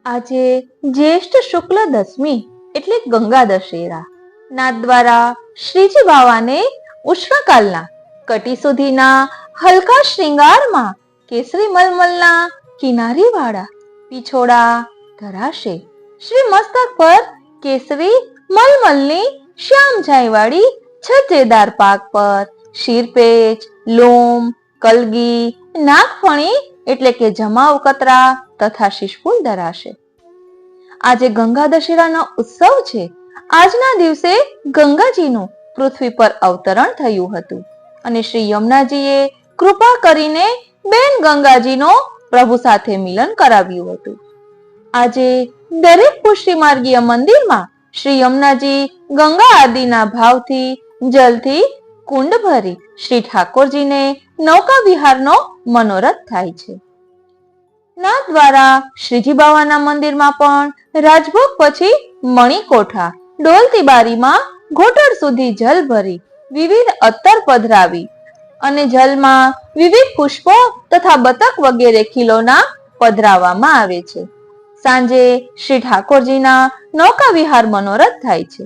આજે જ્યેષ્ઠ શુક્લ દશમી એટલે ગંગા દશેરા. નાદ દ્વારા શ્રીજી બાવાને ઉષ્ણકાલના કટી સુધીના હલકા શ્રૃંગારમાં કેસરી મલમલના કિનારી વાળા પીછોડા ધરાશે. શ્રી મસ્તક પર કેસરી મલમલની શ્યામ છાંયવાળી છજ્જેદાર પાક પર શિરપેચ, લોમ, કલગી, નાગફણી એટલે કે જમાવ કતરા તથા શિશફૂલ ધરાશે. આજે ગંગા દશેરાનો ઉત્સવ છે. આજના દિવસે ગંગાજીનું પૃથ્વી પર અવતરણ થયું હતું અને શ્રી યમુનાજીએ કૃપા કરીને બેન ગંગાજીનો પ્રભુ સાથે મિલન કરાવ્યું હતું. આજે દરેક પુષ્ટિ માર્ગીય મંદિરમાં શ્રી યમુનાજી ગંગા આદિના ભાવથી જલથી કુંડ ભરી શ્રી ઠાકોરજીને નૌકા વિહારનો મનોરથ થાય છે. ના દ્વારા શ્રીજી બાવાના મંદિરમાં પણ રાજભોગ પછી મણિકોઠા ડોલતી બારીમાં ઘોટણ સુધી જલ ભરી વિવિધ અત્તર પધરાવી અને જલમાં વિવિધ પુષ્પો તથા બતક વગેરે ખીલોના પધરાવવામાં આવે છે. સાંજે શ્રી ઠાકોરજીના નૌકા વિહાર મનોરથ થાય છે.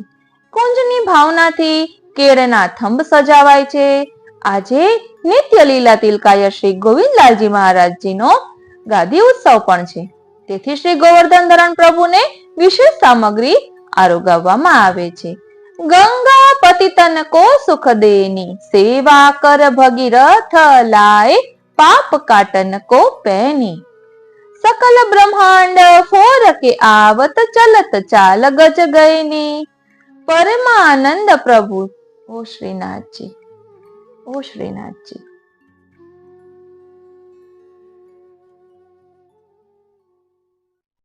કુંજની ભાવનાથી કેળના થંભ સજાવાય છે. આજે નિત્ય લીલા તિલકાય શ્રી ગોવિંદલાલજી મહારાજજીનો ગાદી ઉત્સવ પણ છે. તેથી શ્રી ગોવર્ધન ધરણ પ્રભુને વિશેષ સામગ્રી આરોગાવવામાં આવે છે. ગંગા પતિતન કો સુખ દેની સેવા કર ભગીરથ લાય પાપ કાટન કો પેની સકલ બ્રહ્માંડ ફોર કે આવત ચલત ચાલ ગજ ગયની પરમાનંદ પ્રભુ. ઓ શ્રીનાથજી, ઓ શ્રીનાથજી.